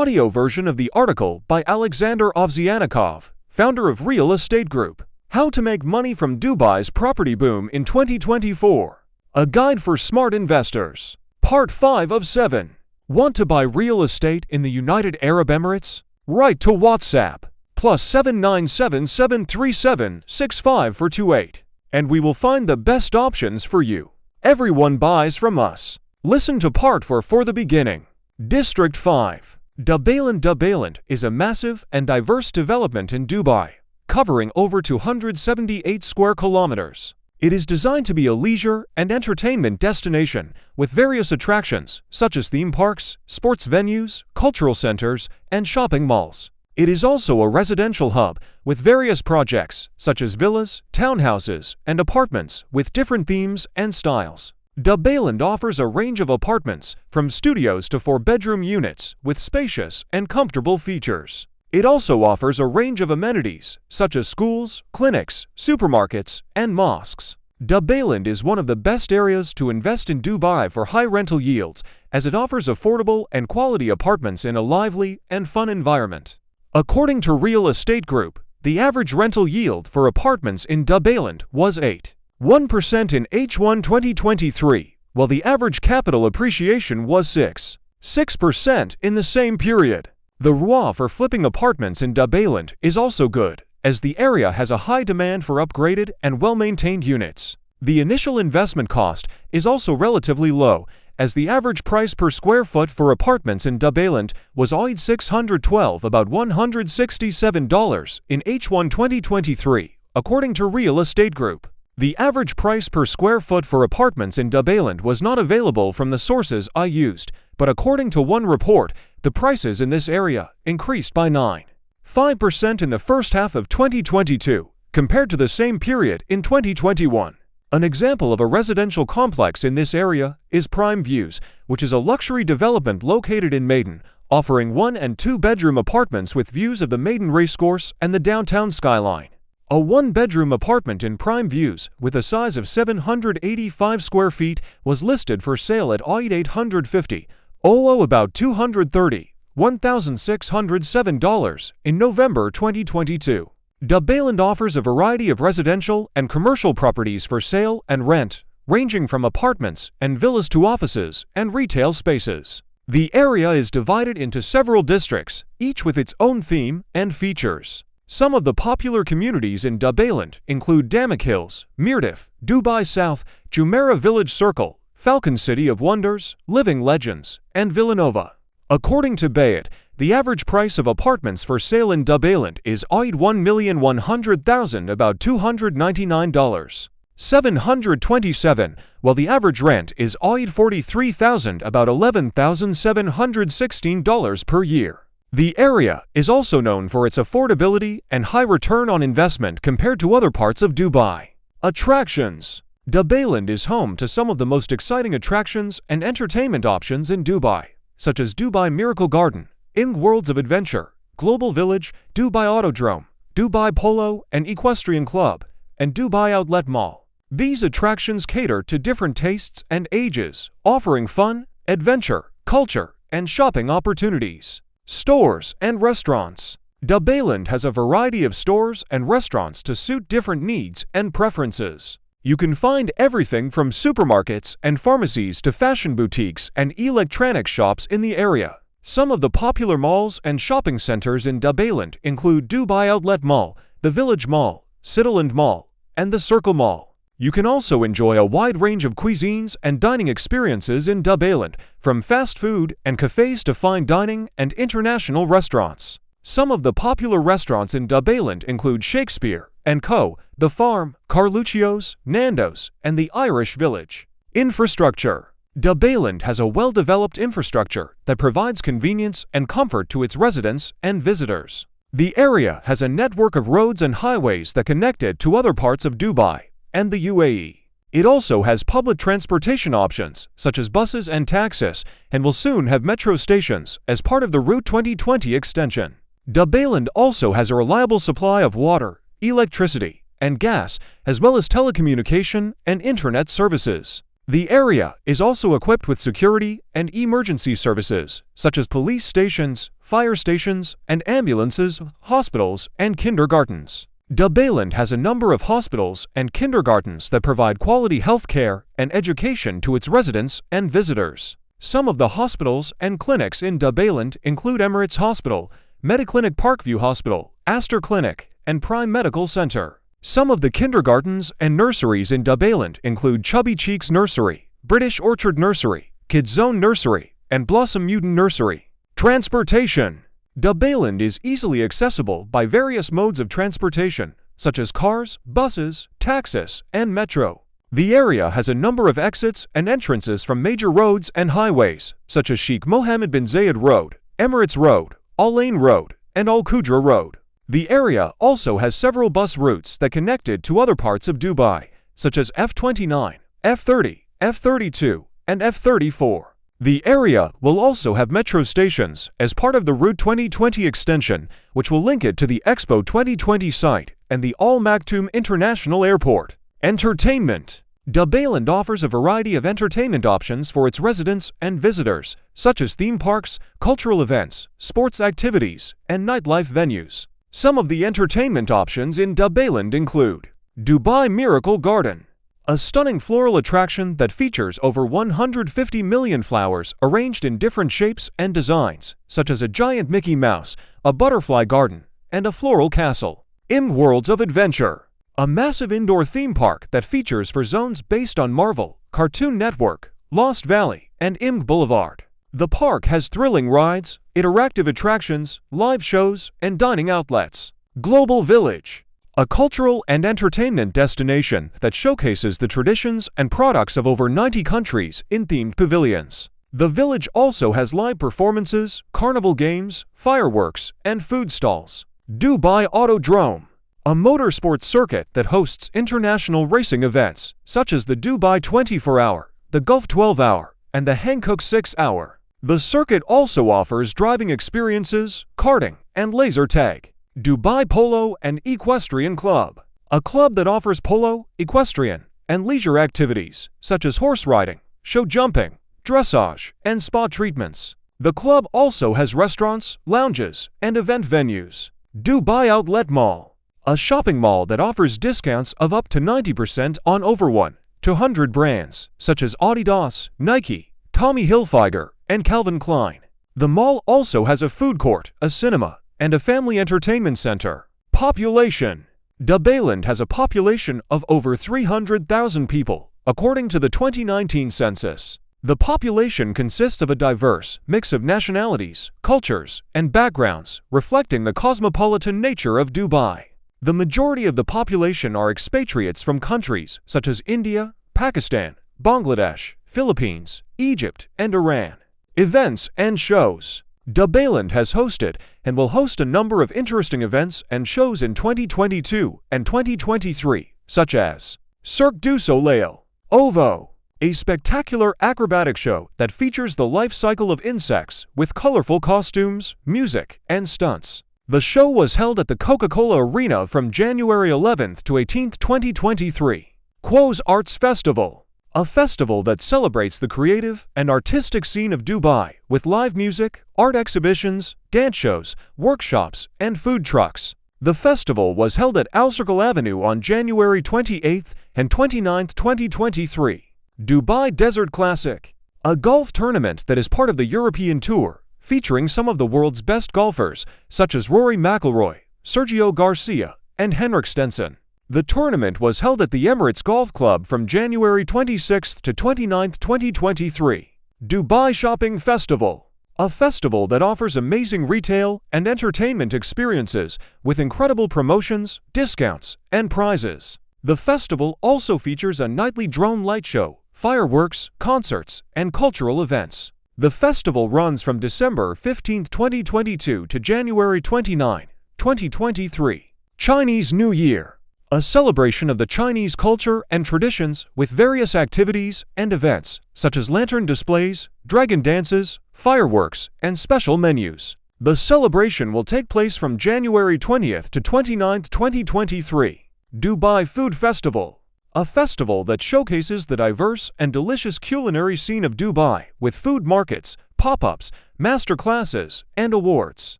audio version of the article by Alexander Ovsyannikov, founder of Real Estate Group. How to make money from Dubai's property boom in 2024. A guide for smart investors. Part 5 of 7. Want to buy real estate in the United Arab Emirates? Write to WhatsApp +797 737 65428, and we will find the best options for you. Everyone buys from us. Listen to Part 4 for the beginning. District 5. Dubailand is a massive and diverse development in Dubai, covering over 278 square kilometers. It is designed to be a leisure and entertainment destination with various attractions such as theme parks, sports venues, cultural centers, and shopping malls. It is also a residential hub with various projects such as villas, townhouses, and apartments with different themes and styles. Dubailand offers a range of apartments from studios to 4-bedroom units with spacious and comfortable features. It also offers a range of amenities such as schools, clinics, supermarkets, and mosques. Dubailand is one of the best areas to invest in Dubai for high rental yields, as it offers affordable and quality apartments in a lively and fun environment. According to Real Estate Group, the average rental yield for apartments in Dubailand was 8.1% in H1 2023, while the average capital appreciation was 6.6% in the same period. The ROI for flipping apartments in Dubailand is also good, as the area has a high demand for upgraded and well-maintained units. The initial investment cost is also relatively low, as the average price per square foot for apartments in Dubailand was $612, about $167 in H1 2023, according to Real Estate Group. The average price per square foot for apartments in Dubailand was not available from the sources I used, but according to one report, the prices in this area increased by 9.5% in the first half of 2022, compared to the same period in 2021. An example of a residential complex in this area is Prime Views, which is a luxury development located in Maidan, offering 1- and 2-bedroom apartments with views of the Maidan Racecourse and the downtown skyline. A 1-bedroom apartment in Prime Views, with a size of 785 square feet, was listed for sale at $850, about $1,607 in November 2022. Dubailand offers a variety of residential and commercial properties for sale and rent, ranging from apartments and villas to offices and retail spaces. The area is divided into several districts, each with its own theme and features. Some of the popular communities in Dubailand include Damak Hills, Mirdif, Dubai South, Jumeirah Village Circle, Falcon City of Wonders, Living Legends, and Villanova. According to Bayat, the average price of apartments for sale in Dubailand is $1,100,000, about $299,727, while the average rent is $43,000, about $11,716 per year. The area is also known for its affordability and high return on investment compared to other parts of Dubai. Attractions. Dubailand is home to some of the most exciting attractions and entertainment options in Dubai, such as Dubai Miracle Garden, Worlds of Adventure, Global Village, Dubai Autodrome, Dubai Polo and Equestrian Club, and Dubai Outlet Mall. These attractions cater to different tastes and ages, offering fun, adventure, culture, and shopping opportunities. Stores and restaurants. Dubailand has a variety of stores and restaurants to suit different needs and preferences. You can find everything from supermarkets and pharmacies to fashion boutiques and electronics shops in the area. Some of the popular malls and shopping centers in Dubailand include Dubai Outlet Mall, the Village Mall, Cityland Mall, and the Circle Mall. You can also enjoy a wide range of cuisines and dining experiences in Dubailand, from fast food and cafes to fine dining and international restaurants. Some of the popular restaurants in Dubailand include Shakespeare & Co., The Farm, Carluccio's, Nando's, and the Irish Village. Infrastructure. Dubailand has a well-developed infrastructure that provides convenience and comfort to its residents and visitors. The area has a network of roads and highways that connect it to other parts of Dubai and the UAE. It also has public transportation options, such as buses and taxis, and will soon have metro stations as part of the Route 2020 extension. Dubailand also has a reliable supply of water, electricity, and gas, as well as telecommunication and internet services. The area is also equipped with security and emergency services, such as police stations, fire stations, and ambulances, hospitals, and kindergartens. Dubailand has a number of hospitals and kindergartens that provide quality health care and education to its residents and visitors. Some of the hospitals and clinics in Dubailand include Emirates Hospital, Mediclinic Parkview Hospital, Aster Clinic, and Prime Medical Center. Some of the kindergartens and nurseries in Dubailand include Chubby Cheeks Nursery, British Orchard Nursery, Kids Zone Nursery, and Blossom Mutant Nursery. Transportation. Dubailand is easily accessible by various modes of transportation, such as cars, buses, taxis, and metro. The area has a number of exits and entrances from major roads and highways, such as Sheikh Mohammed bin Zayed Road, Emirates Road, Al Ain Road, and Al Qudra Road. The area also has several bus routes that connect it to other parts of Dubai, such as F29, F30, F32, and F34. The area will also have metro stations as part of the Route 2020 extension, which will link it to the Expo 2020 site and the Al Maktoum International Airport. Entertainment. Dubailand offers a variety of entertainment options for its residents and visitors, such as theme parks, cultural events, sports activities, and nightlife venues. Some of the entertainment options in Dubailand include Dubai Miracle Garden, a stunning floral attraction that features over 150 million flowers arranged in different shapes and designs, such as a giant Mickey Mouse, a butterfly garden, and a floral castle. Worlds of Adventure, a massive indoor theme park that features for zones based on Marvel, Cartoon Network, Lost Valley, and Boulevard. The park has thrilling rides, interactive attractions, live shows, and dining outlets. Global Village, a cultural and entertainment destination that showcases the traditions and products of over 90 countries in themed pavilions. The village also has live performances, carnival games, fireworks, and food stalls. Dubai Autodrome, a motorsports circuit that hosts international racing events, such as the Dubai 24-hour, the Gulf 12-hour, and the Hankook 6-hour. The circuit also offers driving experiences, karting, and laser tag. Dubai Polo and Equestrian Club, a club that offers polo, equestrian, and leisure activities, such as horse riding, show jumping, dressage, and spa treatments. The club also has restaurants, lounges, and event venues. Dubai Outlet Mall, a shopping mall that offers discounts of up to 90% on over 100 brands, such as Adidas, Nike, Tommy Hilfiger, and Calvin Klein. The mall also has a food court, a cinema, and a family entertainment center. Population. Dubailand has a population of over 300,000 people, according to the 2019 census. The population consists of a diverse mix of nationalities, cultures, and backgrounds, reflecting the cosmopolitan nature of Dubai. The majority of the population are expatriates from countries such as India, Pakistan, Bangladesh, Philippines, Egypt, and Iran. Events and shows. Dubailand has hosted and will host a number of interesting events and shows in 2022 and 2023, such as Cirque du Soleil, OVO, a spectacular acrobatic show that features the life cycle of insects with colorful costumes, music, and stunts. The show was held at the Coca-Cola Arena from January 11th to 18th, 2023. Quo's Arts Festival, a festival that celebrates the creative and artistic scene of Dubai with live music, art exhibitions, dance shows, workshops, and food trucks. The festival was held at Al Circle Avenue on January 28th and 29th, 2023. Dubai Desert Classic, a golf tournament that is part of the European Tour, featuring some of the world's best golfers, such as Rory McIlroy, Sergio Garcia, and Henrik Stenson. The tournament was held at the Emirates Golf Club from January 26th to 29th, 2023. Dubai Shopping Festival, a festival that offers amazing retail and entertainment experiences with incredible promotions, discounts, and prizes. The festival also features a nightly drone light show, fireworks, concerts, and cultural events. The festival runs from December 15, 2022 to January 29, 2023. Chinese New Year, a celebration of the Chinese culture and traditions with various activities and events, such as lantern displays, dragon dances, fireworks, and special menus. The celebration will take place from January 20th to 29th, 2023. Dubai Food Festival, a festival that showcases the diverse and delicious culinary scene of Dubai with food markets, pop-ups, master classes, and awards.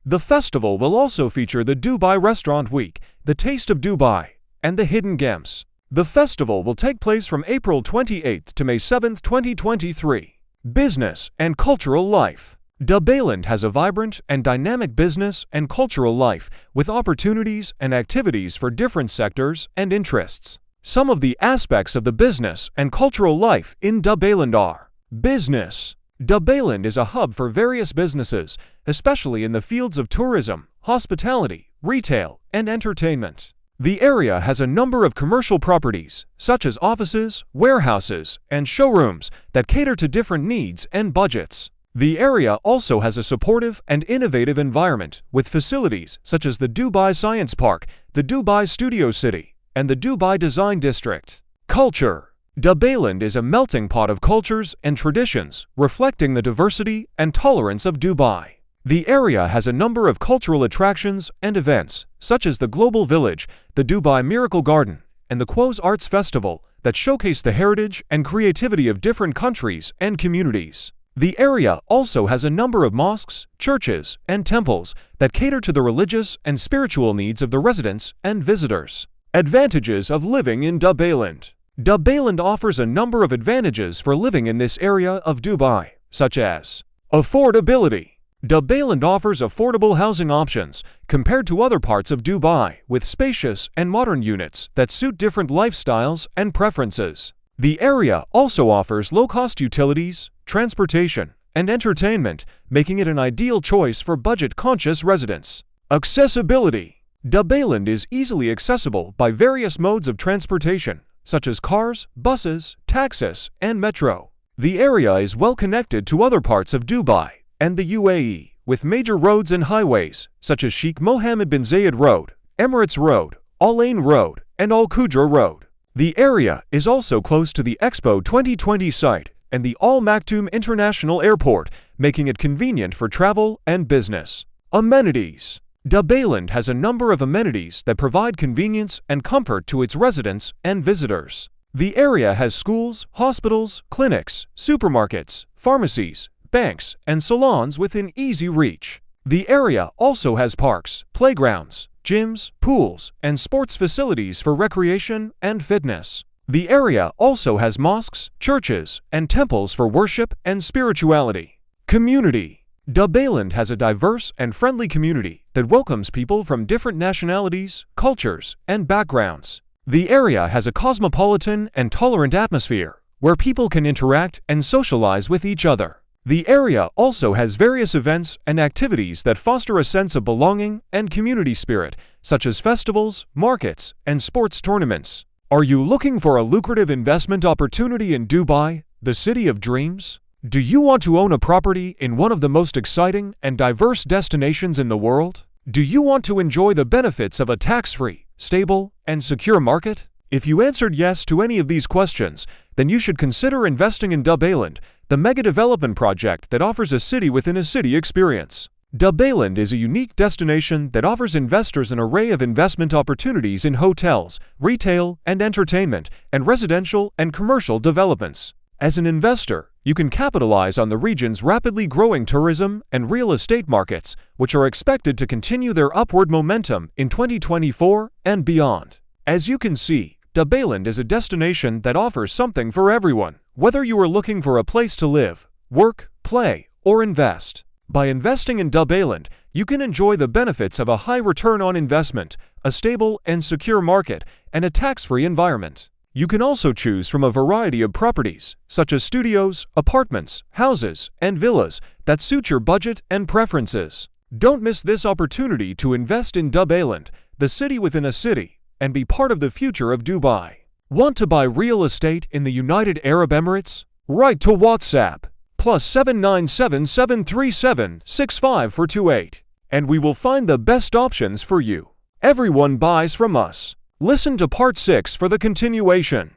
The festival will also feature the Dubai Restaurant Week, the Taste of Dubai, and the Hidden Gems. The festival will take place from April 28th to May 7th, 2023. Business and cultural life. Dubailand has a vibrant and dynamic business and cultural life with opportunities and activities for different sectors and interests. Some of the aspects of the business and cultural life in Dubailand are: business. Dubailand is a hub for various businesses, especially in the fields of tourism, hospitality, retail, and entertainment. The area has a number of commercial properties, such as offices, warehouses, and showrooms that cater to different needs and budgets. The area also has a supportive and innovative environment with facilities such as the Dubai Science Park, the Dubai Studio City, and the Dubai Design District. Culture. Dubailand is a melting pot of cultures and traditions, reflecting the diversity and tolerance of Dubai. The area has a number of cultural attractions and events, such as the Global Village, the Dubai Miracle Garden, and the Quoz Arts Festival, that showcase the heritage and creativity of different countries and communities. The area also has a number of mosques, churches, and temples that cater to the religious and spiritual needs of the residents and visitors. Advantages of living in Dubailand. Dubailand offers a number of advantages for living in this area of Dubai, such as affordability. Dubailand offers affordable housing options compared to other parts of Dubai with spacious and modern units that suit different lifestyles and preferences. The area also offers low-cost utilities, transportation, and entertainment, making it an ideal choice for budget-conscious residents. Accessibility. Dubailand is easily accessible by various modes of transportation, such as cars, buses, taxis, and metro. The area is well connected to other parts of Dubai and the UAE, with major roads and highways, such as Sheikh Mohammed bin Zayed Road, Emirates Road, Al Ain Road, and Al Qudra Road. The area is also close to the Expo 2020 site and the Al Maktoum International Airport, making it convenient for travel and business. Amenities. Dubailand has a number of amenities that provide convenience and comfort to its residents and visitors. The area has schools, hospitals, clinics, supermarkets, pharmacies, banks, and salons within easy reach. The area also has parks, playgrounds, gyms, pools, and sports facilities for recreation and fitness. The area also has mosques, churches, and temples for worship and spirituality. Community. Dubailand has a diverse and friendly community that welcomes people from different nationalities, cultures, and backgrounds. The area has a cosmopolitan and tolerant atmosphere where people can interact and socialize with each other. The area also has various events and activities that foster a sense of belonging and community spirit, such as festivals, markets, and sports tournaments. Are you looking for a lucrative investment opportunity in Dubai, the city of dreams? Do you want to own a property in one of the most exciting and diverse destinations in the world? Do you want to enjoy the benefits of a tax-free, stable, and secure market? If you answered yes to any of these questions, then you should consider investing in Dubailand, the mega development project that offers a city-within-a-city experience. Dubailand is a unique destination that offers investors an array of investment opportunities in hotels, retail and entertainment, and residential and commercial developments. As an investor, you can capitalize on the region's rapidly growing tourism and real estate markets, which are expected to continue their upward momentum in 2024 and beyond. As you can see, Dubailand is a destination that offers something for everyone, whether you are looking for a place to live, work, play, or invest. By investing in Dubailand, you can enjoy the benefits of a high return on investment, a stable and secure market, and a tax-free environment. You can also choose from a variety of properties, such as studios, apartments, houses, and villas that suit your budget and preferences. Don't miss this opportunity to invest in Dubailand, the city within a city, and be part of the future of Dubai. Want to buy real estate in the United Arab Emirates? Write to WhatsApp +797 737 65428, and we will find the best options for you. Everyone buys from us. Listen to Part 6 for the continuation.